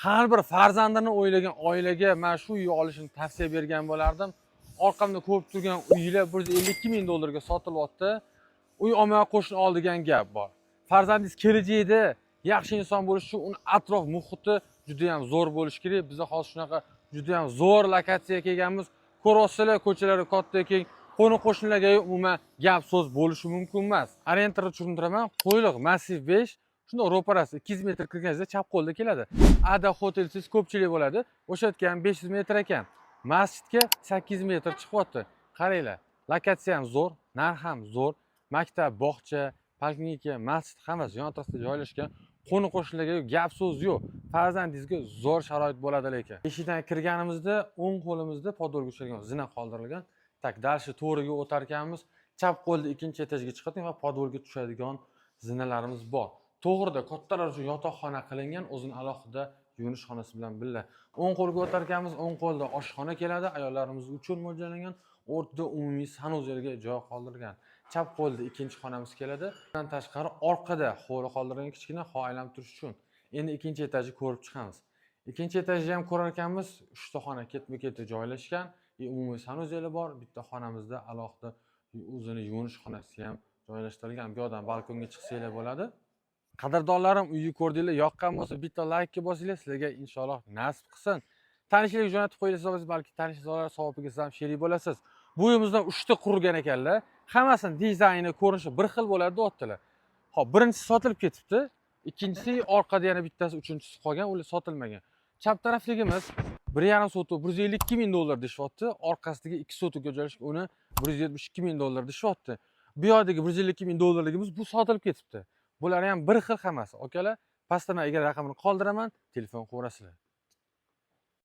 har bir farzandini o'ylagan oilaga men shu uy olishni tavsiya bergan bo'lardim. Orqamda ko'rib turgan uylar 152 ming dollarga sotilyapti. Uy olmay qo'shni oldigan gap bor. Farzandingiz kelajakda yaxshi inson bo'lishi uchun uni atrof muhiti juda ham zo'r bo'lishi kerak. Biz hozir shunaqa juda ham zo'r lokatsiyaga kelganmiz. Ko'ryapsizlar, ko'chalari katta ekan, qo'ni qo'shnilarga umuman gap so'z bo'lishi mumkin emas. Orientirni tushuntiraman. Qo'yliq Massiv 5 shunda ro'parasi 200 metr kirganingizda chap qo'lda keladi. Ada hotel siz ko'pchilik bo'ladi. O'sha yerga ham 500 metr ekan. Masjidga 8 metr chiqyapti. Qaranglar, lokatsiya ham zo'r, narx ham zo'r. Maktab, bog'cha, poliklinika, masjid hammasi yon atrofda joylashgan. Qo'ni qo'shnilarga gap so'z yo'q. Farzandingizga zo'r sharoit bo'ladi lekin. Eshikdan kirganimizda o'ng qo'limizda podolga o'xshagan zina qoldirilgan. Tak, dalshi to'riga o'tar ekanmiz. Chap qo'lda ikkinchi etajga chiqadi va podolga tushadigan zinalarimiz bor. To'g'rida kattalar uchun yotoqxona qilingan, o'zini alohida yuvinish xonasi bilan birga. O'ng qo'lga o'tar ekanmiz, o'ng qo'lda oshxona keladi, ayollarimiz uchun mo'ljallangan. O'rtada umumiy sanuzelga joy qoldirgan. Chap qo'lda ikkinchi xonamiz keladi. Bundan tashqari orqada hovli qoldirgan kichkina havo aylanib turish uchun. Endi ikkinchi etajni ko'rib chiqamiz. Ikkinchi etajni ham ko'rar ekanmiz, 3 ta xona ketma-ket joylashgan. Umumiy sanuzeli bor. Bitta xonamizda alohida o'zini yuvinish xonasi ham joylashtirilgan. Bu yerdan balkonga chiqsanglar bo'ladi. Qadrdonlarim, uyni ko'rdinglar, yoqqan bo'lsa bitta laykka bosinglar, sizlarga inshaalloh nasib qilsin. Tanishlik jo'natib qo'ysangiz, balki tanishinglar savobiga ham sherik bo'lasiz. Bu uyimizdan 3 ta qurgan ekanlar. Hammasini dizayni, ko'rinishi bir xil bo'ladi, deyaptilar. Hop, birinchisi sotilib ketibdi. Ikkinchisi orqada yana bittasi, uchinchisi qolgan, ular sotilmagan. Chap tarafligimiz 1,5 sotuq 152 ming dollar deyapti. Orqasidagi 2 sotuqga joylashgan uni 172 ming dollar deyapti. Bu yerdagi 152 ming dollarligimiz bu sotilib ketibdi. Bular ham bir xil hammasi. Akalar, pastdan agar raqamini qoldiraman, telefon qo'yasizlar.